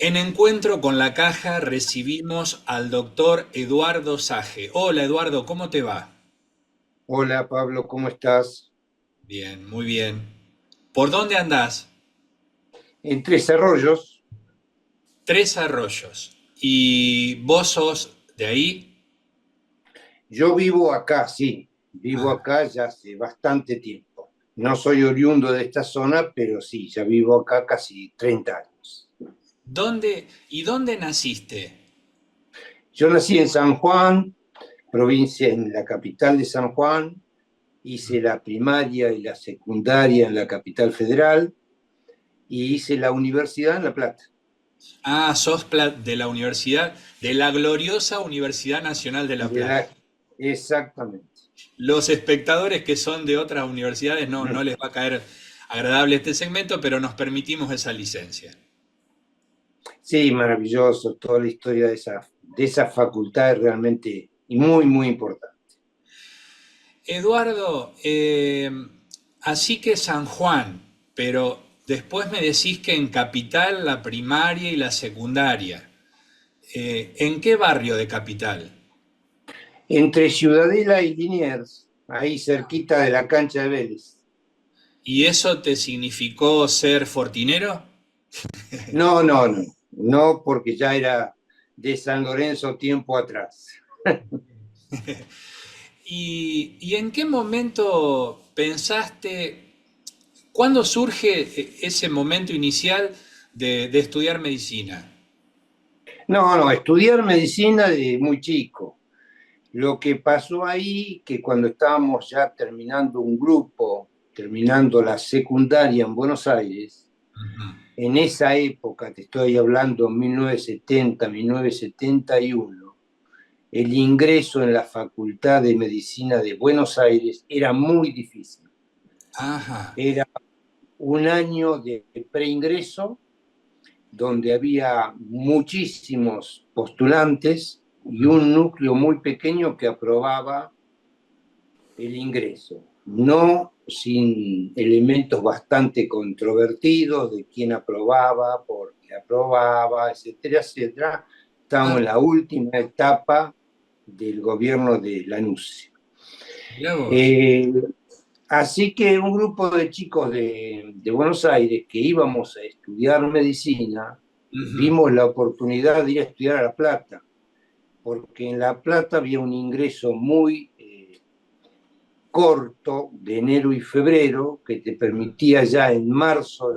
En Encuentro con la Caja recibimos al doctor Eduardo Sage. Hola Eduardo, ¿cómo te va? Hola Pablo, ¿cómo estás? Bien, muy bien. ¿Por dónde andás? En Tres Arroyos, Tres Arroyos. ¿Y vos sos de ahí? yo vivo acá, sí, vivo Ah, acá ya hace bastante tiempo. No soy oriundo de esta zona, pero sí, ya vivo acá casi 30 años. ¿Dónde naciste? Yo nací en San Juan, provincia en la capital de San Juan, hice la primaria y la secundaria en la capital federal y hice la universidad en La Plata. Ah, de la universidad, de la gloriosa Universidad Nacional de La De Plata. la... Exactamente. Los espectadores que son de otras universidades no les va a caer agradable este segmento, pero nos permitimos esa licencia. Sí, maravilloso, toda la historia de esa facultad es realmente y muy, muy importante. Eduardo, así que San Juan, pero después me decís que en Capital la primaria y la secundaria. ¿En qué barrio de Capital? Entre Ciudadela y Liniers, ahí cerquita de la cancha de Vélez. ¿Y eso te significó ser fortinero? No, no, no, no, porque ya era de San Lorenzo tiempo atrás. ¿Y en qué momento pensaste, cuándo surge ese momento inicial de estudiar medicina? No, no, estudiar medicina de muy chico. Lo que pasó ahí, que cuando estábamos ya terminando un grupo, terminando la secundaria en Buenos Aires, en esa época, te estoy hablando 1970, 1971, el ingreso en la Facultad de Medicina de Buenos Aires era muy difícil. Ajá. Era un año de preingreso donde había muchísimos postulantes y un núcleo muy pequeño que aprobaba el ingreso, no sin elementos bastante controvertidos de quién aprobaba, por qué aprobaba, etcétera, etcétera. Estamos Ah, en la última etapa del gobierno de Lanusse. mirá vos. Eh, Así que un grupo de chicos de Buenos Aires que íbamos a estudiar medicina, Ujú. vimos la oportunidad de ir a estudiar a La Plata, porque en La Plata había un ingreso muy corto de enero y febrero que te permitía ya en marzo,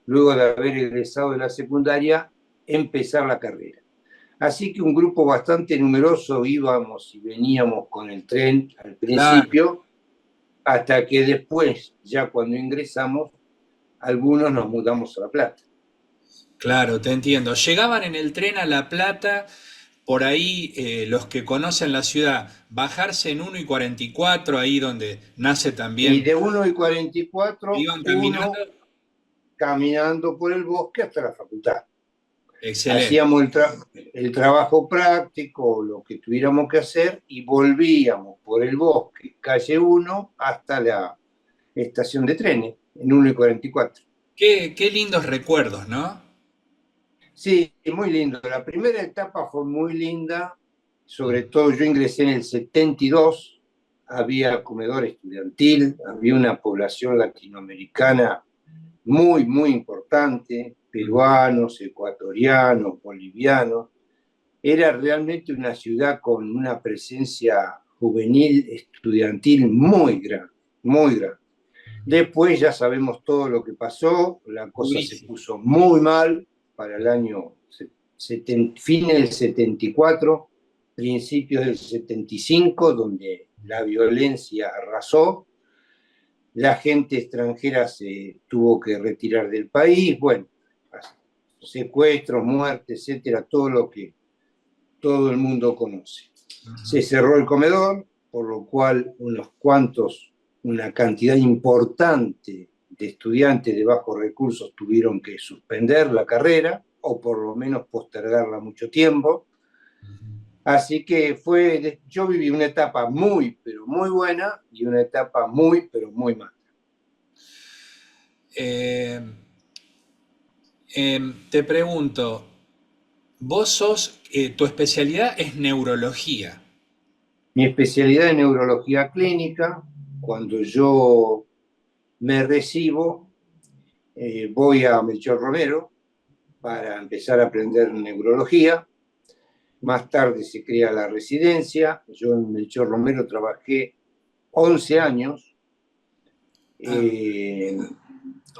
luego de haber egresado de la secundaria, empezar la carrera. Así que un grupo bastante numeroso íbamos y veníamos con el tren al Claro, principio, hasta que después, ya cuando ingresamos, algunos nos mudamos a La Plata. claro, te entiendo. Llegaban en el tren a La Plata, por ahí los que conocen la ciudad, bajarse en 1 y 44, ahí donde nace Y también, de 1:44, iban caminando. uno caminando por el bosque hasta la facultad. Excelente. Hacíamos el trabajo práctico, lo que tuviéramos que hacer, y volvíamos por el bosque, calle 1, hasta la estación de trenes, en 1:44. Qué lindos recuerdos, ¿no? Sí, muy lindo. La primera etapa fue muy linda, sobre todo yo ingresé en el 72, había comedor estudiantil, había una población latinoamericana muy, muy importante, peruanos, ecuatorianos, bolivianos. Era realmente una ciudad con una presencia juvenil, estudiantil muy grande, muy grande. Después ya sabemos todo lo que pasó, la cosa se Durísimo. puso muy mal para el año fines del 74, principios del 75, donde la violencia arrasó, la gente extranjera se tuvo que retirar del país, bueno, secuestros, muertes, etcétera, todo lo que todo el mundo conoce. Se cerró el comedor, por lo cual una cantidad importante de estudiantes de bajos recursos tuvieron que suspender la carrera o por lo menos postergarla mucho tiempo. Así que yo viví una etapa muy, pero muy buena y una etapa muy, pero muy mala. Eh, Te pregunto, vos sos, tu especialidad es neurología. Mi especialidad en neurología clínica. Cuando yo me recibo, voy a Melchor Romero para empezar a aprender neurología. Más tarde se crea la residencia. Yo en Melchor Romero trabajé 11 años, Ah, eh,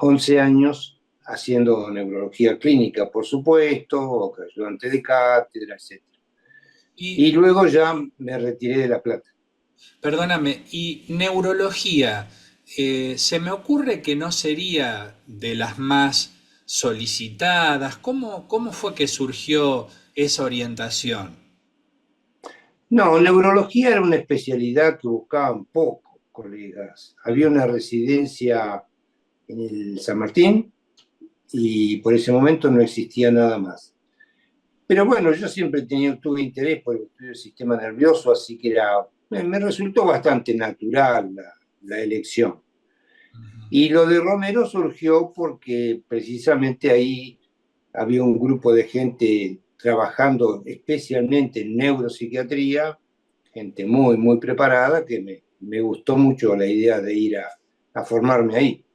11 años haciendo neurología clínica, por supuesto, ayudante de cátedra, etc. y Y luego ya me retiré de La Plata. perdóname, y neurología, se me ocurre que no sería de las más solicitadas. ¿Cómo fue que surgió esa orientación? No, neurología era una especialidad que buscaban pocos colegas. Había una residencia en el San Martín y por ese momento no existía nada más. Pero bueno, yo siempre tuve interés por el estudio del sistema nervioso, así que me resultó bastante natural la elección. Y lo de Romero surgió porque precisamente ahí había un grupo de gente trabajando especialmente en neuropsiquiatría, gente muy, muy preparada, que me gustó mucho la idea de ir a formarme ahí.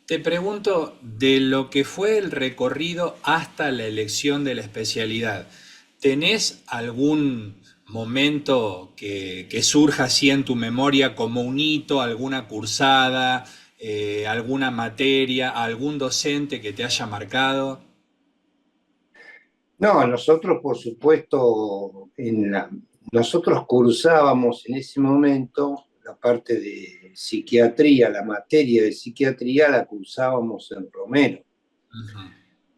Te pregunto de lo que fue el recorrido hasta la elección de la especialidad. ¿Tenés algún momento que surja así en tu memoria como un hito, alguna cursada, alguna materia, algún docente que te haya marcado? No, nosotros, por supuesto, nosotros cursábamos en ese momento la parte de psiquiatría, la materia de psiquiatría la cursábamos en Romero. Ujú.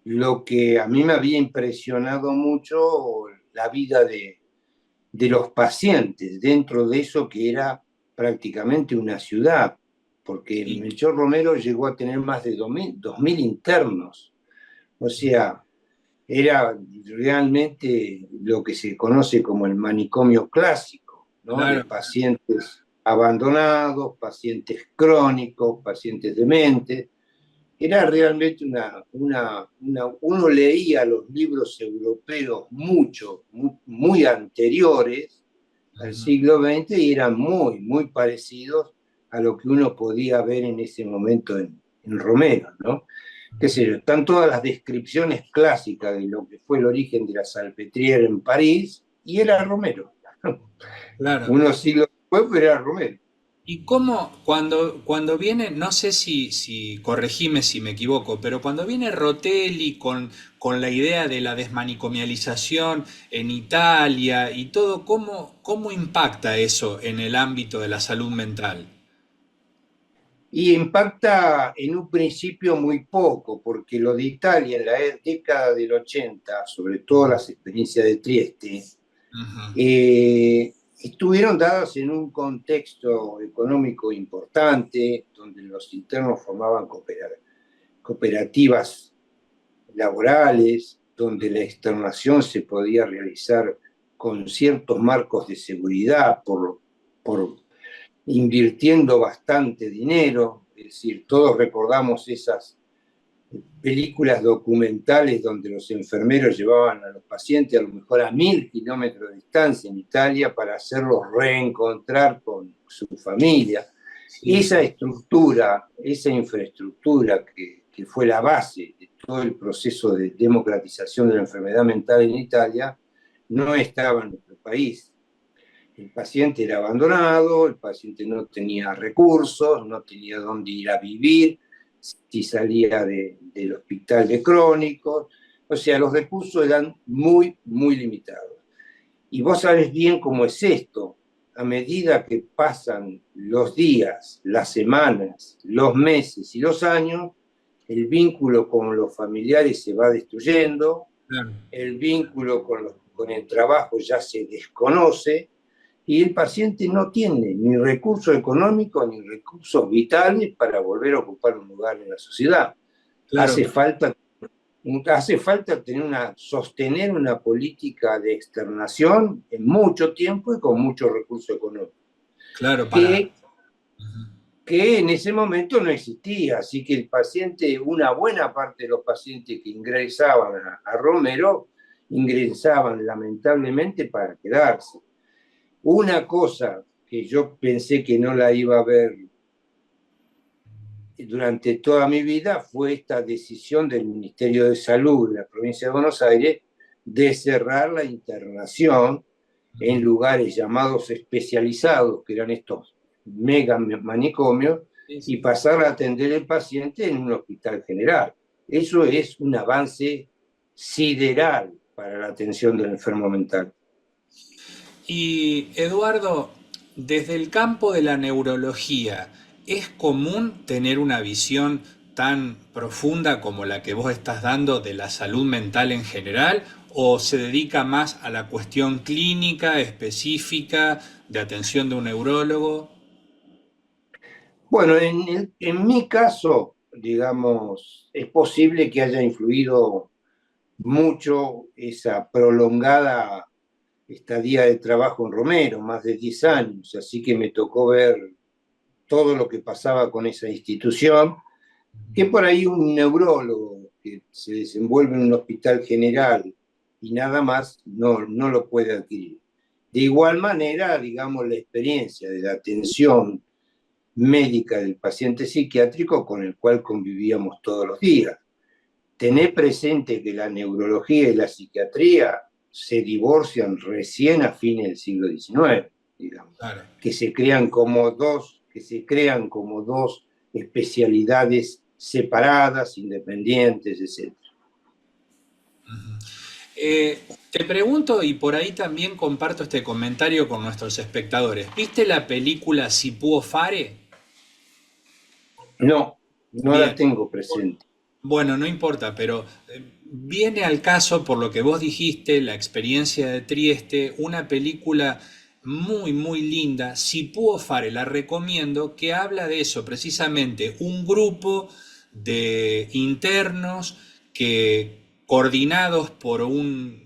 Lo que a mí me había impresionado mucho, la vida de los pacientes dentro de eso que era prácticamente una ciudad, porque Y Melchor Romero llegó a tener más de 2000 internos. O sea, era realmente lo que se conoce como el manicomio clásico, ¿no? De claro, pacientes abandonados, pacientes crónicos, pacientes dementes. Era realmente uno leía los libros europeos muy anteriores al ujú, siglo XX y eran muy, muy parecidos a lo que uno podía ver en ese momento en Romero, ¿no? Qué sé yo, están todas las descripciones clásicas de lo que fue el origen de la Salpêtrière en París, y era Romero. claro. Unos siglos después, pero era Romero. ¿Y cómo, cuando viene, no sé si corregime si me equivoco, pero cuando viene Rotelli con la idea de la desmanicomialización en Italia y todo, ¿cómo impacta eso en el ámbito de la salud mental? Y impacta en un principio muy poco, porque lo de Italia en la década del 80, sobre todo las experiencias de Trieste, Ujú, estuvieron dadas en un contexto económico importante, donde los internos formaban cooperativas laborales, donde la externación se podía realizar con ciertos marcos de seguridad por invirtiendo bastante dinero. Es decir, todos recordamos esas películas documentales donde los enfermeros llevaban a los pacientes a lo mejor a 1000 kilómetros de distancia en Italia para hacerlos reencontrar con su familia. sí, Esa sí, estructura, esa infraestructura que fue la base de todo el proceso de democratización de la enfermedad mental en Italia, no estaba en nuestro país. El paciente era abandonado, el paciente no tenía recursos, no tenía dónde ir a vivir, si salía del hospital de crónicos, o sea, los recursos eran muy, muy limitados. Y vos sabés bien cómo es esto. A medida que pasan los días, las semanas, los meses y los años, el vínculo con los familiares se va destruyendo, claro. el vínculo con el trabajo ya se desconoce y el paciente no tiene ni recursos económicos ni recursos vitales para volver a ocupar un lugar en la sociedad. Claro, Hace falta, hace falta sostener una política de externación en mucho tiempo y con mucho recurso económico. claro, para. Que Ujú. que en ese momento no existía, así que el paciente, una buena parte de los pacientes que ingresaban a Romero, ingresaban lamentablemente para quedarse. Una cosa que yo pensé que no la iba a ver durante toda mi vida fue esta decisión del Ministerio de Salud de la provincia de Buenos Aires de cerrar la internación en lugares llamados especializados, que eran estos mega manicomios, Sí, y sí. pasar a atender al paciente en un hospital general. Eso es un avance sideral para la atención del enfermo mental. Y Eduardo, desde el campo de la neurología, ¿es común tener una visión tan profunda como la que vos estás dando de la salud mental en general? ¿O se dedica más a la cuestión clínica específica de atención de un neurólogo? Bueno, en mi caso, digamos, es posible que haya influido mucho esa prolongada estadía de trabajo en Romero, más de 10 años, así que me tocó ver todo lo que pasaba con esa institución, que por ahí un neurólogo que se desenvuelve en un hospital general y nada más no lo puede adquirir. De igual manera, digamos, la experiencia de la atención médica del paciente psiquiátrico con el cual convivíamos todos los días. Tener presente que la neurología y la psiquiatría se divorcian recién a fines del siglo XIX, digamos, Claro. que se crean como dos especialidades separadas, independientes, etc. Te pregunto, y por ahí también comparto este comentario con nuestros espectadores. ¿Viste la película Si può fare? No, no la Bien. tengo presente. Bueno, no importa, pero viene al caso, por lo que vos dijiste, la experiencia de Trieste, una película muy, muy linda. Si puedo fare, la recomiendo, que habla de eso, precisamente, un grupo de internos que, coordinados por un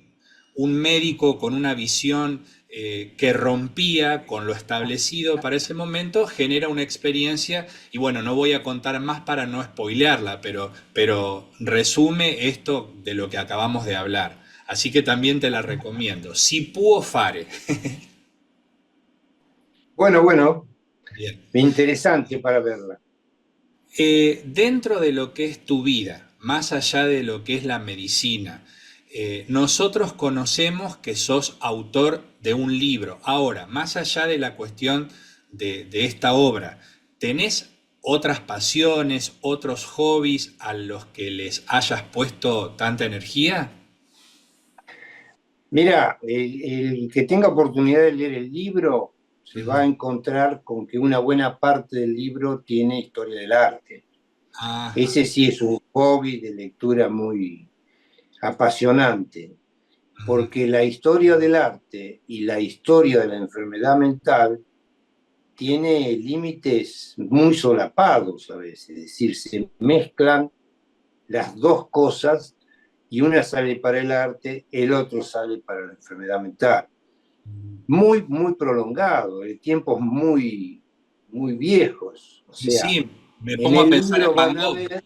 médico con una visión que rompía con lo establecido para ese momento, genera una experiencia, y bueno, no voy a contar más para no spoilearla, pero resume esto de lo que acabamos de hablar. Así que también te la recomiendo. Si può fare. Bueno, bueno, Bien. interesante para verla. Dentro de lo que es tu vida, más allá de lo que es la medicina, nosotros conocemos que sos autor de un libro. Ahora, más allá de la cuestión de esta obra, ¿tenés otras pasiones, otros hobbies a los que les hayas puesto tanta energía? Mira, el que tenga oportunidad de leer el libro se va a Ujú. encontrar con que una buena parte del libro tiene historia del arte. Ajá. Ese sí es un hobby de lectura muy apasionante, Ujú. porque la historia del arte y la historia de la enfermedad mental tiene límites muy solapados a veces, es decir, se mezclan las dos cosas y una sale para el arte, el otro sale para la enfermedad mental. Muy, muy prolongado, de tiempos muy, muy viejos. O Y sea, sí, me en pongo a el pensar en libro Van van a Gogh. ver,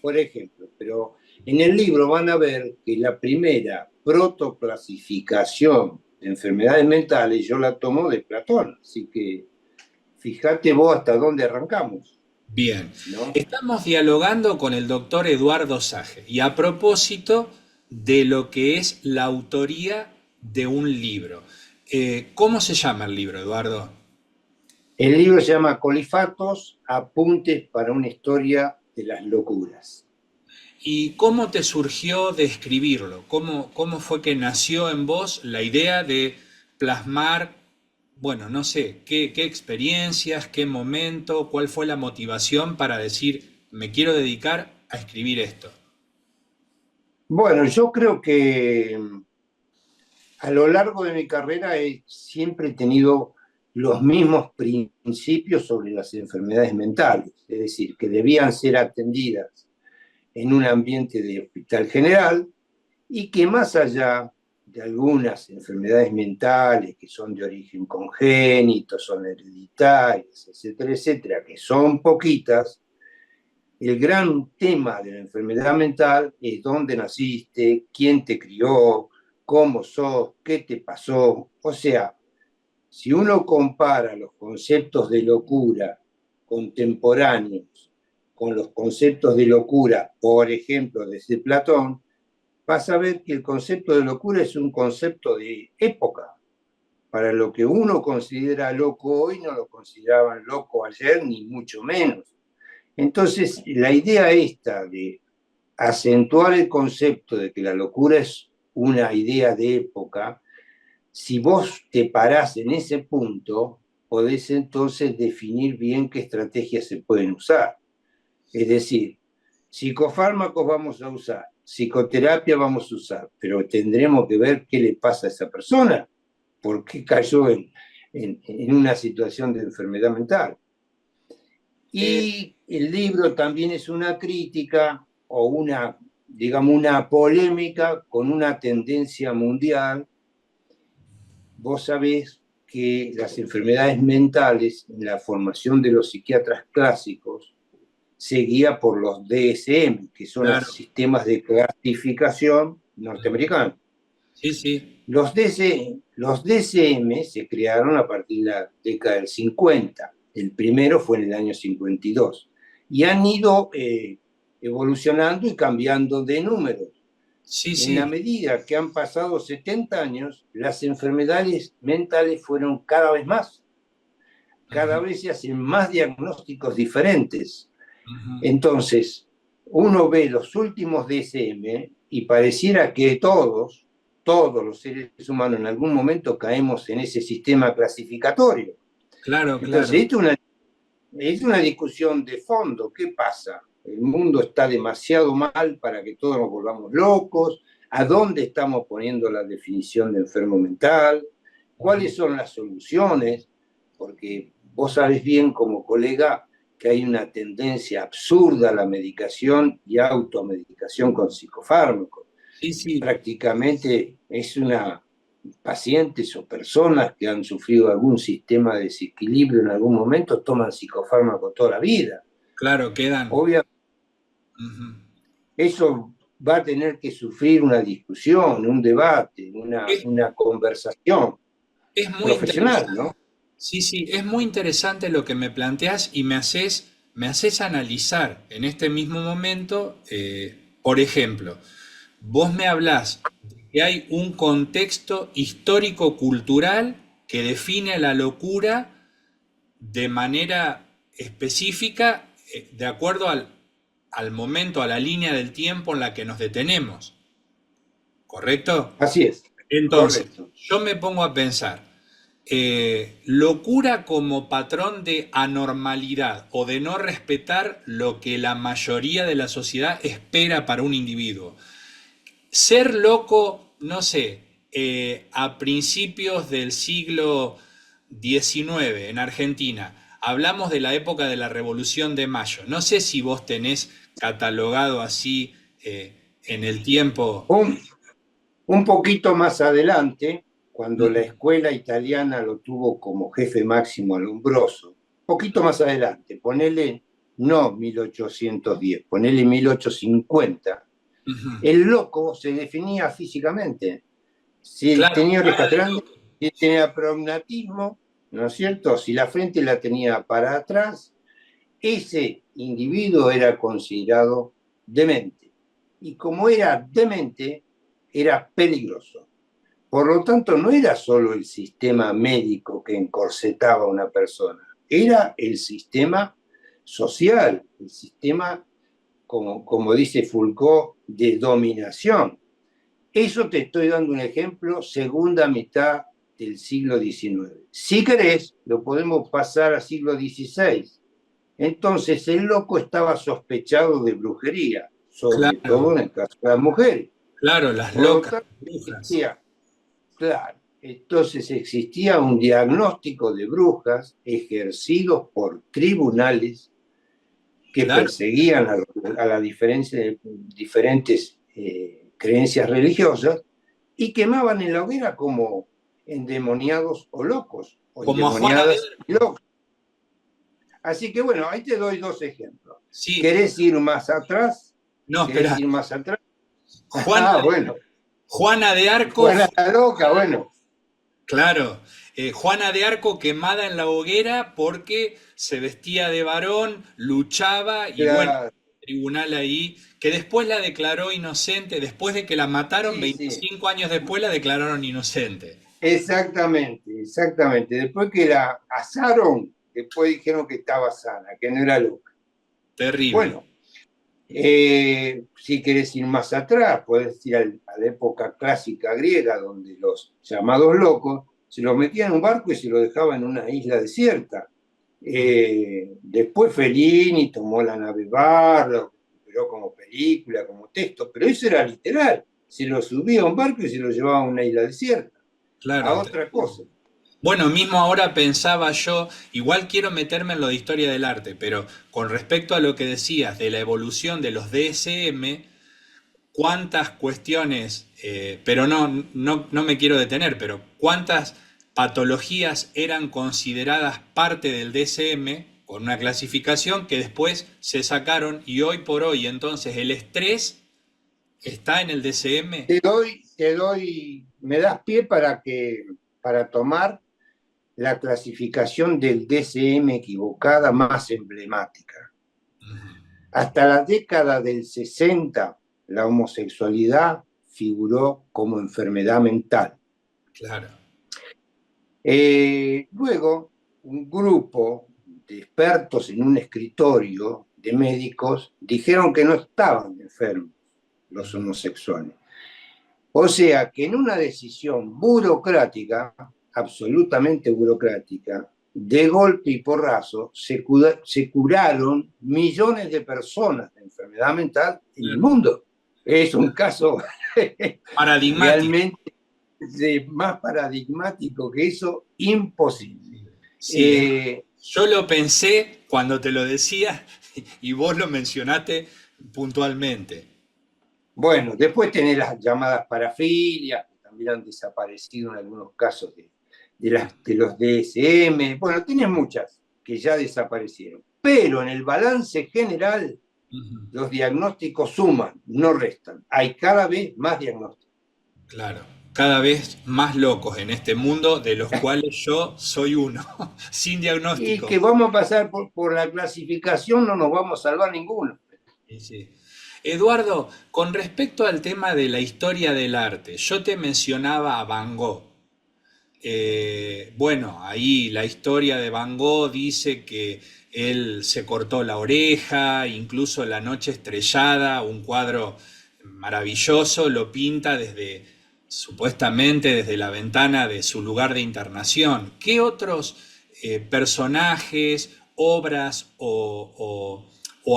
por ejemplo, pero en el libro van a ver que la primera protoclasificación de enfermedades mentales yo la tomo de Platón. Así que fíjate vos hasta dónde arrancamos, Bien, ¿no? estamos dialogando con el doctor Eduardo Sage y a propósito de lo que es la autoría de un libro. ¿Cómo se llama el libro, Eduardo? El libro se llama Colifatos, Apuntes para una historia de las locuras. ¿Y cómo te surgió de escribirlo? ¿Cómo fue que nació en vos la idea de plasmar, bueno, no sé, qué experiencias, qué momento, cuál fue la motivación para decir, me quiero dedicar a escribir esto? Bueno, yo creo que a lo largo de mi carrera he siempre tenido los mismos principios sobre las enfermedades mentales, es decir, que debían ser atendidas en un ambiente de hospital general y que más allá de algunas enfermedades mentales que son de origen congénito, son hereditarias, etcétera, etcétera, que son poquitas. El gran tema de la enfermedad mental es dónde naciste, quién te crió, cómo sos, qué te pasó. O sea, si uno compara los conceptos de locura contemporáneos con los conceptos de locura, por ejemplo, desde Platón, vas a ver que el concepto de locura es un concepto de época. Para lo que uno considera loco hoy, no lo consideraban loco ayer, ni mucho menos. Entonces, la idea esta de acentuar el concepto de que la locura es una idea de época, si vos te parás en ese punto, podés entonces definir bien qué estrategias se pueden usar. Es decir, psicofármacos vamos a usar, psicoterapia vamos a usar, pero tendremos que ver qué le pasa a esa persona, por qué cayó en una situación de enfermedad mental. Y el libro también es una crítica o una, digamos, una polémica con una tendencia mundial. Vos sabés que las enfermedades mentales en la formación de los psiquiatras clásicos se guía por los DSM, que son Claro, los sistemas de clasificación norteamericanos. sí, sí. Los DSM se crearon a partir de la década del 50. El primero fue en el año 52. Y han ido evolucionando y cambiando de números. Sí, En la sí. medida que han pasado 70 años, las enfermedades mentales fueron cada Ujú, vez se hacen más diagnósticos diferentes. ujú. Entonces, uno ve los últimos DSM y pareciera que todos los seres humanos en algún momento caemos en ese sistema clasificatorio. Claro, Entonces, claro. es una discusión de fondo. ¿Qué pasa? El mundo está demasiado mal para que todos nos volvamos locos. ¿A dónde estamos poniendo la definición de enfermo mental? ¿Cuáles son las soluciones? Porque vos sabés bien como colega que hay una tendencia absurda a la medicación y automedicación con psicofármacos. Sí, sí. Prácticamente es una pacientes o personas que han sufrido algún sistema de desequilibrio en algún momento toman psicofármaco toda la vida. Claro, quedan. Obviamente, Ujú. eso va a tener que sufrir una discusión, un debate, Es, una conversación es muy profesional, interesante. ¿no? Sí, sí, es muy interesante lo que me planteas y me haces analizar en este mismo momento, por ejemplo, vos me hablás de que hay un contexto histórico-cultural que define la locura de manera específica, de acuerdo al momento, a la línea del tiempo en la que nos detenemos, ¿correcto? Así es, Entonces, correcto. yo me pongo a pensar, locura como patrón de anormalidad o de no respetar lo que la mayoría de la sociedad espera para un individuo. Ser loco, no sé, a principios del siglo XIX en Argentina, hablamos de la época de la Revolución de Mayo. No sé si vos tenés catalogado así en el tiempo. Un, un poquito más adelante, cuando la Mm, escuela italiana lo tuvo como jefe máximo a Lombroso, poquito más adelante, ponele no 1810, ponele 1850, ujú. el loco se definía físicamente. Si Claro, tenía cara orejas de grandes, loco. si tenía prognatismo, ¿no es cierto? Si la frente la tenía para atrás, ese individuo era considerado demente. Y como era demente, era peligroso. Por lo tanto, no era solo el sistema médico que encorsetaba a una persona, era el sistema social, el sistema, como dice Foucault, de dominación. Eso te estoy dando un ejemplo, segunda mitad del siglo XIX. Si querés, lo podemos pasar al siglo XVI. Entonces, el loco estaba sospechado de brujería, sobre todo Claro, en el caso de las mujeres. claro, las Por lo locas, tanto, brujas. existía, claro, entonces existía un diagnóstico de brujas ejercido por tribunales que Claro, perseguían a las diferentes creencias religiosas y quemaban en la hoguera como endemoniados o locos, o Como a Juana de endemoniadas y Arco. locos. Así que bueno, ahí te doy dos ejemplos. Sí, ¿Querés ir más atrás? no, ¿Querés espera. ir más atrás? Juana, Bueno, Juana de Arco, Juana la loca, bueno, claro, Juana de Arco quemada en la hoguera porque se vestía de varón, luchaba y bueno, claro, el tribunal ahí, que después la declaró inocente, después de que la mataron, sí, sí, 25 años después la declararon inocente. exactamente, exactamente. Después que la asaron, después dijeron que estaba sana, que no era loca. Terrible. Bueno, si querés ir más atrás, podés ir a la época clásica griega, donde los llamados locos se los metían en un barco y se los dejaban en una isla desierta. Después Fellini tomó la nave Bar, lo recuperó como película, como texto, pero eso era literal. Se lo subía a un barco y se lo llevaba a una isla desierta, a Claro. otra cosa. Bueno, mismo ahora pensaba yo, igual quiero meterme en lo de historia del arte, pero con respecto a lo que decías de la evolución de los DSM, cuántas cuestiones, pero no me quiero detener, pero cuántas patologías eran consideradas parte del DSM con una clasificación que después se sacaron y hoy por hoy entonces el estrés está en el DSM. Me das pie para tomar la clasificación del DSM equivocada más emblemática. Hasta la década del 60, la homosexualidad figuró como enfermedad mental. Claro. Luego, un grupo de expertos en un escritorio de médicos dijeron que no estaban enfermos los homosexuales. O sea que en una decisión burocrática, absolutamente burocrática, de golpe y porrazo, se curaron millones de personas de enfermedad mental en el mundo. Es un caso Paradigmático. realmente más paradigmático que eso, imposible. Sí, Eh, yo lo pensé cuando te lo decía y vos lo mencionaste puntualmente. bueno, después tenés las llamadas parafilias, que también han desaparecido en algunos casos de los DSM. Bueno, tenés muchas que ya desaparecieron. Pero en el balance general, los diagnósticos suman, no restan. Hay cada vez más diagnósticos. Claro, cada vez más locos en este mundo, de los cuales yo soy uno, sin Y diagnóstico. que vamos a pasar por la clasificación, no nos vamos a salvar ninguno. Sí, sí. Eduardo, con respecto al tema de la historia del arte, yo te mencionaba a Van Gogh. Bueno, ahí la historia de Van Gogh dice que él se cortó la oreja, incluso La noche estrellada, un cuadro maravilloso, lo pinta desde, supuestamente, desde la ventana de su lugar de internación. ¿Qué otros personajes, obras o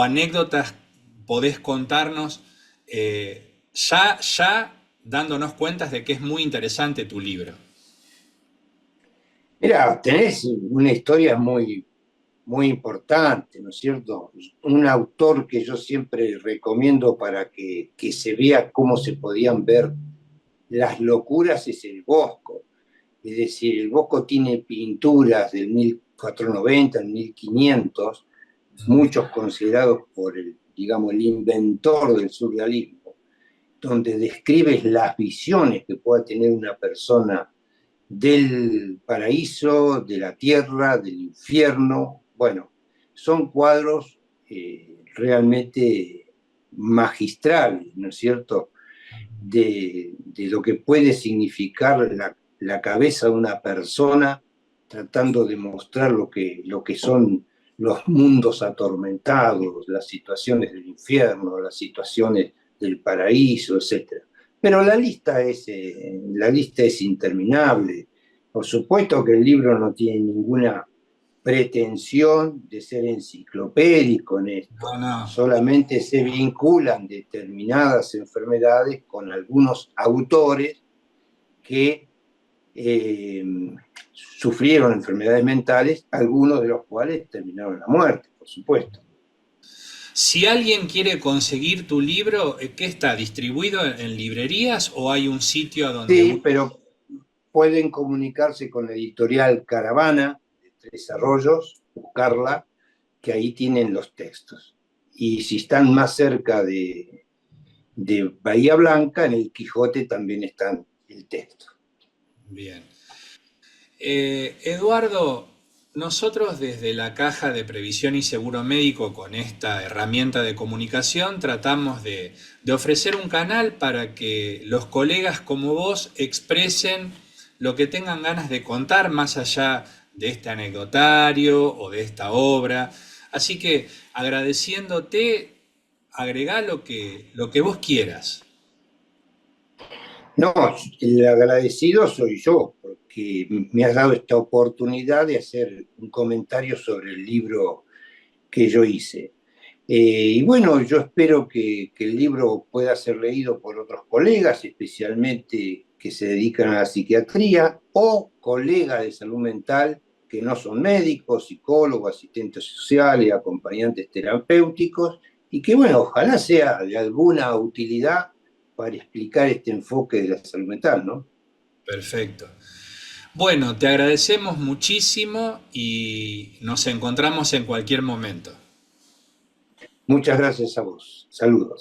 anécdotas podés contarnos ya dándonos cuentas de que es muy interesante tu libro? Mira, tenés una historia muy importante, ¿no es cierto? Un autor que yo siempre recomiendo para que se vea cómo se podían ver las locuras es el Bosco. Es decir, el Bosco tiene pinturas del 1490, el 1500, muchos considerados por digamos, el inventor del surrealismo, donde describes las visiones que pueda tener una persona del paraíso, de la tierra, del infierno. Bueno, son cuadros realmente magistrales, ¿no es cierto? De lo que puede significar la cabeza de una persona tratando de mostrar lo que son los mundos atormentados, las situaciones del infierno, las situaciones del paraíso, etc. Pero la lista es interminable. Por supuesto que el libro no tiene ninguna pretensión de ser enciclopédico en No, esto. no. Solamente se vinculan determinadas enfermedades con algunos autores que eh, sufrieron enfermedades mentales, algunos de los cuales terminaron en la muerte, por supuesto. Si alguien quiere conseguir tu libro, ¿qué está? ¿Distribuido en librerías o hay un sitio a donde uno... Sí, pero pueden comunicarse con la editorial Caravana de Tres Arroyos, buscarla, que ahí tienen los textos. Y si están más cerca de Bahía Blanca, en el Quijote también está el texto. Bien. Eduardo, nosotros desde la Caja de Previsión y Seguro Médico, con esta herramienta de comunicación, tratamos de ofrecer un canal para que los colegas como vos expresen lo que tengan ganas de contar más allá de este anecdotario o de esta obra. Así que agradeciéndote, agregá lo que vos quieras. No, el agradecido soy yo, porque me has dado esta oportunidad de hacer un comentario sobre el libro que yo hice. Y bueno, yo espero que el libro pueda ser leído por otros colegas, especialmente que se dedican a la psiquiatría, o colegas de salud mental que no son médicos, psicólogos, asistentes sociales, acompañantes terapéuticos, y que bueno, ojalá sea de alguna utilidad para explicar este enfoque de la salud mental, ¿no? Perfecto. Bueno, te agradecemos muchísimo y nos encontramos en cualquier momento. Muchas gracias a vos. Saludos.